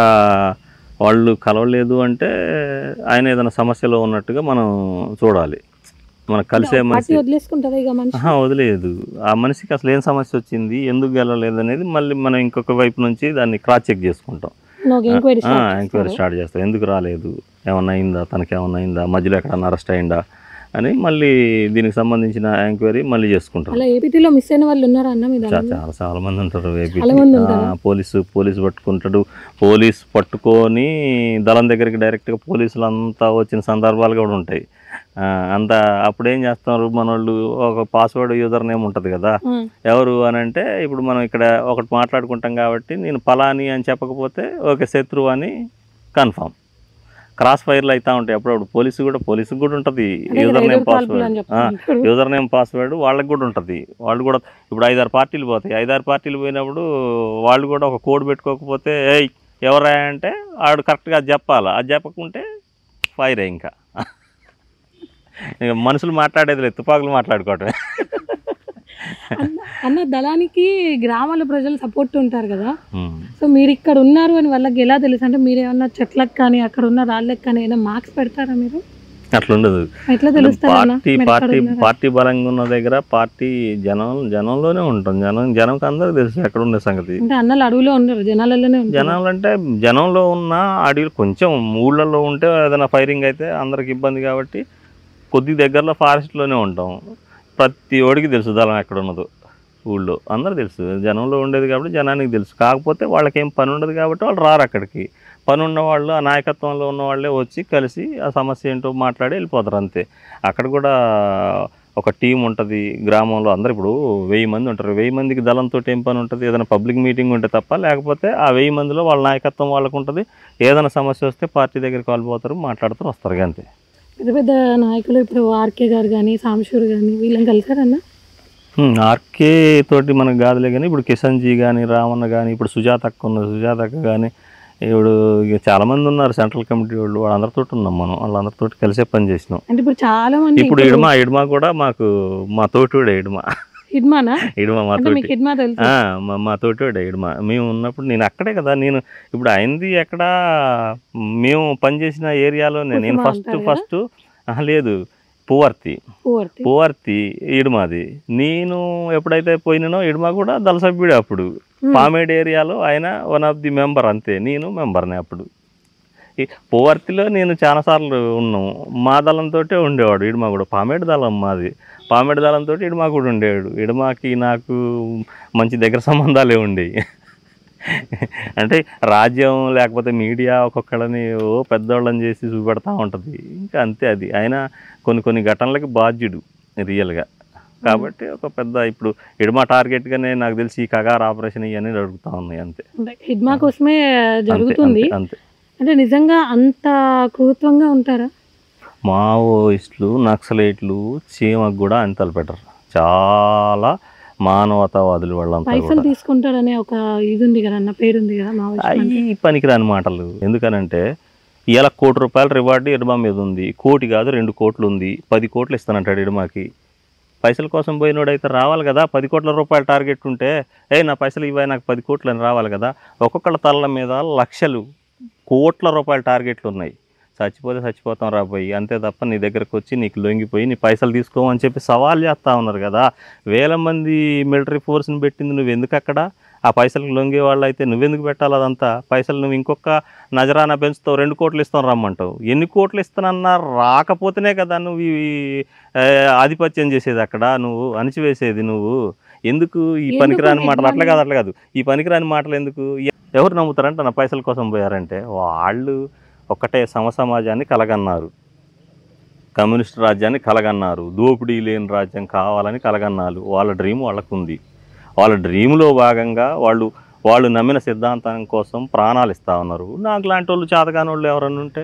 వాళ్ళు కలవలేదు అంటే ఆయన ఏదైనా సమస్యలో ఉన్నట్టుగా మనం చూడాలి. మనకు కలిసే మనిషి వదిలేదు, ఆ మనిషికి అసలు ఏం సమస్య వచ్చింది, ఎందుకు గెలవలేదు అనేది మళ్ళీ మనం ఇంకొక వైపు నుంచి దాన్ని క్రాస్ చెక్ చేసుకుంటాం, ఎంక్వైరీ స్టార్ట్ చేస్తాం. ఎందుకు రాలేదు, ఏమన్నా అయిందా, తనకి ఏమన్నా అయిందా, మధ్యలో ఎక్కడన్నా అరెస్ట్ అయిందా అని మళ్ళీ దీనికి సంబంధించిన ఎంక్వైరీ మళ్ళీ చేసుకుంటాం. చాలా మంది ఉంటారు ఏపీటీ. పోలీసు పట్టుకుంటాడు, పోలీసు పట్టుకొని దళం దగ్గరికి డైరెక్ట్గా పోలీసులు అంతా వచ్చిన సందర్భాలు కూడా ఉంటాయి. అంతా అప్పుడు ఏం చేస్తున్నారు మన వాళ్ళు, ఒక పాస్వర్డ్ యూజర్ నేమ్ ఉంటుంది కదా, ఎవరు అని అంటే ఇప్పుడు మనం ఇక్కడ ఒకటి మాట్లాడుకుంటాం కాబట్టి నేను పలాని అని చెప్పకపోతే ఓకే శత్రువు అని కన్ఫామ్. క్రాస్ ఫైర్లు అవుతూ ఉంటాయి అప్పుడప్పుడు. పోలీసుకు కూడా ఉంటుంది యూజర్ నేమ్ పాస్వర్డ్ వాళ్ళకి కూడా ఉంటుంది. వాళ్ళు కూడా ఇప్పుడు 5-6 పార్టీలు పోతాయి, 5-6 పార్టీలు పోయినప్పుడు వాళ్ళు కూడా ఒక కోడ్ పెట్టుకోకపోతే ఏయ్ ఎవరా అంటే ఆడు కరెక్ట్గా అది చెప్పాలి, అది చెప్పకుంటే ఫైరే. ఇంకా మనుషులు మాట్లాడేది లేదు, తుపాకులు మాట్లాడుకోవటమే. అన్న దళానికి గ్రామాల ప్రజలు సపోర్ట్ ఉంటారు కదా, సో మీరు ఇక్కడ ఉన్నారు అని వాళ్ళకి ఎలా తెలుసు? అంటే మీరు ఏమన్నా చెట్లకు కానీ అక్కడ ఉన్న రాళ్ళకి కానీ ఏదైనా మార్క్స్ పెడతారా మీరు? అట్లా ఉండదు. ఎట్లా తెలుస్తుంది? పార్టీ బలంగా ఉన్న దగ్గర పార్టీ జనంలోనే ఉంటాం. జనంకి అందరికి తెలుసు ఎక్కడ ఉండే సంగతి. అంటే అన్నలు అడవిలో ఉండరు, జనాలలోనే ఉంటారు. జనాలు అంటే జనంలో ఉన్న అడవిలో కొంచెం ఊళ్ళల్లో ఉంటే ఏదైనా ఫైరింగ్ అయితే అందరికి ఇబ్బంది కాబట్టి కొద్ది దగ్గరలో ఫారెస్ట్లోనే ఉంటాం. ప్రతి ఒడికి తెలుసు దళం ఎక్కడ ఉన్నదో, ఊళ్ళో అందరూ తెలుసు. జనంలో ఉండేది కాబట్టి జనానికి తెలుసు. కాకపోతే వాళ్ళకేం పని ఉండదు కాబట్టి వాళ్ళు రారు అక్కడికి. పని ఉన్నవాళ్ళు ఆ నాయకత్వంలో ఉన్న వాళ్ళే వచ్చి కలిసి ఆ సమస్య ఏంటో మాట్లాడి వెళ్ళిపోతారు అంతే. అక్కడ కూడా ఒక టీం ఉంటుంది గ్రామంలో. అందరు ఇప్పుడు 1000 మంది ఉంటారు, 1000 మందికి దళంతో ఏం పని ఉంటుంది? ఏదైనా పబ్లిక్ మీటింగ్ ఉంటే తప్ప, లేకపోతే ఆ 1000 మందిలో వాళ్ళ నాయకత్వం వాళ్ళకు ఉంటుంది. ఏదైనా సమస్య వస్తే పార్టీ దగ్గరికి వాళ్ళు పోతారు, మాట్లాడుతారు, వస్తారు అంతే. పెద్ద పెద్ద నాయకులు ఇప్పుడు ఆర్కే గారు కానీ సాంబశివర్ కానీ వీళ్ళని కలిసారన్న? ఆర్కే తోటి మనకు కాదులే కానీ ఇప్పుడు కిషన్ జీ కానీ రామన్న కానీ ఇప్పుడు సుజాతక్క కానీ ఇప్పుడు ఇక చాలా మంది ఉన్నారు సెంట్రల్ కమిటీ వాళ్ళు, వాళ్ళందరితో ఉన్నాం మనం. వాళ్ళందరితో కలిసే పని చేసినాం. అంటే ఇప్పుడు చాలా మంది ఇప్పుడు ఇడ్మా కూడా మాకు మా తోటివాడే ఇడ్మా మా తోటివాడే ఇడ్మా. మేము ఉన్నప్పుడు నేను అక్కడే కదా, నేను ఇప్పుడు అయింది ఎక్కడ మేము పనిచేసిన ఏరియాలోనే. నేను ఫస్ట్ లేదు పువర్తి పూర్తి పువర్తి ఇడుమాది. నేను ఎప్పుడైతే పోయినానో ఇడుమా కూడా దళ సభ్యుడే అప్పుడు. పామేడ్ ఏరియాలో ఆయన వన్ ఆఫ్ ది మెంబర్, అంతే. నేను మెంబర్నే అప్పుడు. ఈ పువర్తిలో నేను చాలాసార్లు ఉన్నాము. మా దళంతో ఉండేవాడు ఇడుమా కూడా. పామేడ్ దళం మాది. పామేడ్ దళంతో ఇడుమా కూడా ఉండేవాడు. ఇడుమాకి నాకు మంచి దగ్గర సంబంధాలే ఉండేవి. అంటే రాజ్యం లేకపోతే మీడియా ఒక్కొక్కళ్ళని పెద్దోళ్ళని చేసి చూపెడతా ఉంటుంది. ఇంకా అంతే. అది ఆయన కొన్ని ఘటనలకి బాధ్యుడు రియల్గా. కాబట్టి ఒక పెద్ద ఇప్పుడు ఇడుమా టార్గెట్గానే నాకు తెలిసి ఈ కగార్ ఆపరేషన్ ఇవన్నీ జరుగుతూ ఉన్నాయి. అంతే. హిడ్మా కోసమే జరుగుతుంది. అంతే. అంటే నిజంగా అంత క్రూత్వంగా ఉంటారా? మావోయిస్టులు, నక్సలైట్లు చీమకు కూడా అంతలు పెట్టరు. చాలా మానవతావాదులు వాళ్ళంతా. పైసలు తీసుకుంటారనే ఒక ఇది ఉంది కదా, అన్న పేరు ఉంది కదా మావోయిస్ట్. ఈ పనికిరాని మాటలు. ఎందుకనంటే ఇలా ₹1 కోటి రివార్డు ఇడుమా మీద ఉంది. 1 కోటి కాదు 2 కోట్లు ఉంది. 10 కోట్లు ఇస్తానంటాడు ఇడుమాకి. పైసల కోసం పోయినోడైతే రావాలి కదా. 10 కోట్ల రూపాయల టార్గెట్ ఉంటే నా పైసలు ఇవ్వాలి, నాకు 10 కోట్లు అని రావాలి కదా. ఒక్కొక్కళ్ళ తలల మీద లక్షలు, కోట్ల రూపాయల టార్గెట్లు ఉన్నాయి. చచ్చిపోతే చచ్చిపోతాం రాబోయి, అంతే తప్ప నీ దగ్గరకు వచ్చి నీకు లొంగిపోయి నీ పైసలు తీసుకోమని చెప్పి సవాల్ చేస్తూ ఉన్నారు కదా. 1000 మంది మిలిటరీ ఫోర్స్ని పెట్టింది నువ్వు ఎందుకు అక్కడ? ఆ పైసలకు లొంగే వాళ్ళు అయితే నువ్వెందుకు పెట్టాలి అదంతా? పైసలు నువ్వు ఇంకొక నజరానా పెంచుతావు, 2 కోట్లు ఇస్తాం రమ్మంటావు. ఎన్ని కోట్లు ఇస్తానన్నా రాకపోతేనే కదా నువ్వు ఆధిపత్యం చేసేది అక్కడ, నువ్వు అణిచివేసేది. నువ్వు ఎందుకు ఈ పనికిరాని మాటలు? అట్లా కాదు. ఈ పనికిరాని మాటలు ఎందుకు? ఎవరు నమ్ముతారంటే నా పైసల కోసం పోయారంటే వాళ్ళు ఒక్కటే సమాజాన్ని కలగన్నారు, కమ్యూనిస్ట్ రాజ్యాన్ని కలగన్నారు, దోపిడీ లేని రాజ్యం కావాలని కలగన్నారు. వాళ్ళ డ్రీమ్ వాళ్ళకు ఉంది. వాళ్ళ డ్రీమ్లో భాగంగా వాళ్ళు నమ్మిన సిద్ధాంతం కోసం ప్రాణాలు ఇస్తూ ఉన్నారు. నాకు లాంటి వాళ్ళు, చేతకాని వాళ్ళు ఎవరన్నా ఉంటే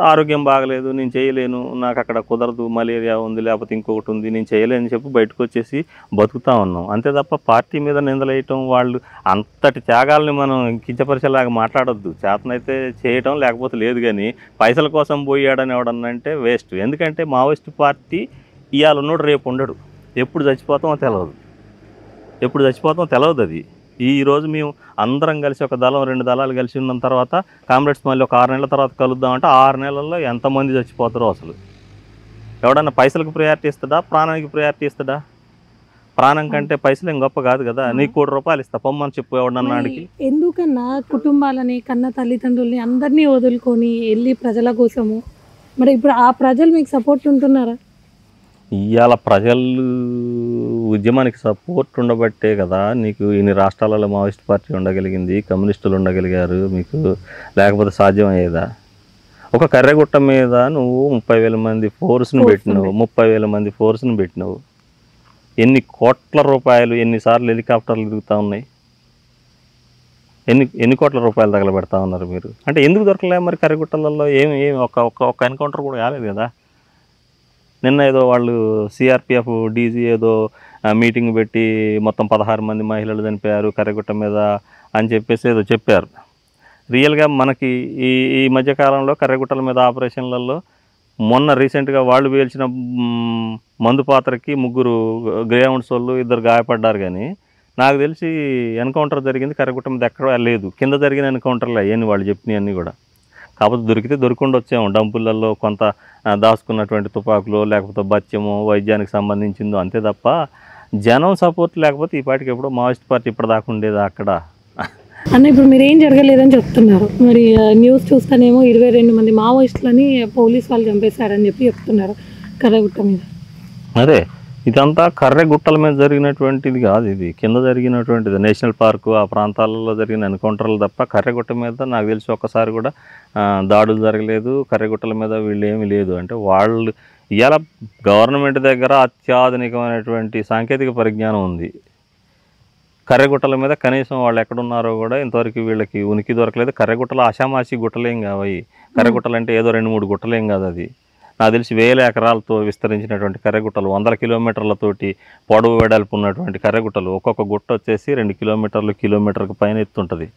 ఆరోగ్యం బాగలేదు, నేను చేయలేను, నాకు అక్కడ కుదరదు, మలేరియా ఉంది, లేకపోతే ఇంకొకటి ఉంది, నేను చేయలేని చెప్పి బయటకు వచ్చేసి బతుకుతూ ఉన్నాం. అంతే తప్ప పార్టీ మీద నిందలేయటం, వాళ్ళు అంతటి త్యాగాలని మనం కించపరిచేలాగా మాట్లాడొద్దు. చేతనైతే చేయటం, లేకపోతే లేదు. కానీ పైసల కోసం పోయాడని ఎవడన్నంటే వేస్ట్. ఎందుకంటే మావోయిస్ట్ పార్టీ ఇవాళ ఉన్నాడు, రేపు ఉండడు. ఎప్పుడు చచ్చిపోతామో తెలియదు. అది ఈరోజు మేము అందరం కలిసి ఒక దళం, 2 దళాలు కలిసి ఉన్న తర్వాత కామ్రేడ్స్ మళ్ళీ ఒక 6 నెలల తర్వాత కలుద్దామంటే 6 నెలల్లో ఎంతమంది చచ్చిపోతారో అసలు. ఎవడన్నా పైసలకు ప్రయారిటీ ఇస్తాడా, ప్రాణానికి ప్రయారిటీ ఇస్తాడా? ప్రాణం కంటే పైసలు ఏం గొప్ప కాదు కదా. నీకు ₹1 ఇస్తా పొమ్మని చెప్పు ఎవడన్నాడికి. ఎందుకన్నా కుటుంబాలని, కన్న తల్లిదండ్రుల్ని అందరినీ వదులుకొని వెళ్ళి ప్రజల కోసము, మరి ఇప్పుడు ఆ ప్రజలు మీకు సపోర్ట్ ఉంటున్నారా? ఇవాళ ప్రజలు ఉద్యమానికి సపోర్ట్ ఉండబట్టే కదా నీకు ఇన్ని రాష్ట్రాలలో మావోయిస్ట్ పార్టీ ఉండగలిగింది, కమ్యూనిస్టులు ఉండగలిగారు మీకు. లేకపోతే సాధ్యమయ్యేదా? ఒక కర్రెగుట్ట మీద నువ్వు 30,000 మంది ఫోర్స్ని పెట్టినావు. ఎన్ని కోట్ల రూపాయలు, ఎన్నిసార్లు హెలికాప్టర్లు తిరుగుతూ ఉన్నాయి, ఎన్ని కోట్ల రూపాయలు తగలబెడతా ఉన్నారు మీరు. అంటే ఎందుకు దొరకలే మరి కర్రెగుట్టలలో? ఏమి ఒక ఎన్కౌంటర్ కూడా కాలేదు కదా. నిన్న ఏదో వాళ్ళు సిఆర్పిఎఫ్ డీజీ ఏదో మీటింగ్ పెట్టి మొత్తం 16 మంది మహిళలు చనిపోయారు కర్రెగుట్ట మీద అని చెప్పేసి ఏదో చెప్పారు. రియల్గా మనకి ఈ మధ్యకాలంలో కర్రెగుట్టల మీద ఆపరేషన్లలో మొన్న రీసెంట్గా వాళ్ళు పేల్చిన మందు పాత్రకి 3 గ్రేహౌండ్స్ వాళ్ళు 2 గాయపడ్డారు. కానీ నాకు తెలిసి ఎన్కౌంటర్ జరిగింది కర్రెగుట్ట మీద ఎక్కడ లేదు. కింద జరిగిన ఎన్కౌంటర్లు అయ్యాన్ని వాళ్ళు చెప్పినవన్నీ కూడా. కాకపోతే దొరికితే దొరికిండి వచ్చాము. డంపులలో కొంత దాచుకున్నటువంటి తుపాకులు, లేకపోతే బత్యము, వైద్యానికి సంబంధించిందో, అంతే తప్ప జనం సపోర్ట్ లేకపోతే ఈ పార్టీకి ఎప్పుడో మావోయిస్ట్ పార్టీ ఇప్పటిదాకా ఉండేదా అక్కడ? అన్న ఇప్పుడు మీరు ఏం జరగలేదని చెప్తున్నారు. మరి న్యూస్ చూస్తేనేమో 22 మంది మావోయిస్టులని పోలీస్ వాళ్ళు చంపేశారని చెప్తున్నారు కర్రెగుట్ట మీద. అదే ఇదంతా కర్రెగుట్టల మీద జరిగినటువంటిది కాదు, ఇది కింద జరిగినటువంటిది. నేషనల్ పార్కు ఆ ప్రాంతాలలో జరిగిన ఎన్కౌంటర్లు తప్ప కర్రెగుట్ట మీద నాకు తెలిసి ఒక్కసారి కూడా దాడులు జరగలేదు. కర్రెగుట్టల మీద వీళ్ళు ఏమీ లేదు. అంటే వాళ్ళు ఇవాళ గవర్నమెంట్ దగ్గర అత్యాధునికమైనటువంటి సాంకేతిక పరిజ్ఞానం ఉంది. కర్రెగుట్టల మీద కనీసం వాళ్ళు ఎక్కడున్నారో కూడా ఇంతవరకు వీళ్ళకి ఉనికి దొరకలేదు. కర్రెగుట్టలు ఆషామాషి గుట్టలేం కావయి. కర్రెగుట్టలు అంటే ఏదో 2-3 గుట్టలేం కాదు. అది నాకు తెలిసి 1000 ఎకరాలతో విస్తరించినటువంటి కర్రెగుట్టలు, 100 కిలోమీటర్లతోటి పొడవు వెడల్పు ఉన్నటువంటి కర్రెగుట్టలు. ఒక్కొక్క గుట్ట వచ్చేసి 2 కిలోమీటర్లు, కిలోమీటర్కి పైన ఎత్తుంటుంది.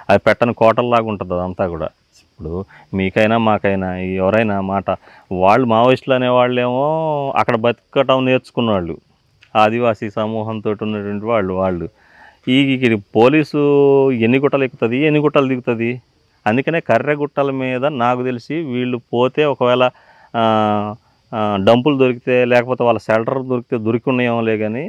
అది పెట్టని కోటల్లాగా ఉంటుంది అదంతా కూడా. ఇప్పుడు మీకైనా మాకైనా ఎవరైనా మాట, వాళ్ళు మావోయిస్టులు అనేవాళ్ళేమో అక్కడ బతకటం నేర్చుకున్న వాళ్ళు, ఆదివాసీ సమూహంతో ఉన్నటువంటి వాళ్ళు ఈ పోలీసు ఎన్ని గుట్టలు ఎక్కుతుంది, ఎన్ని గుట్టలు దిగుతుంది. అందుకనే కర్రెగుట్టల మీద నాకు తెలిసి వీళ్ళు పోతే ఒకవేళ డంపులు దొరికితే లేకపోతే వాళ్ళ షెల్టర్ దొరికితే దొరికి ఉన్నాయేమోలే కానీ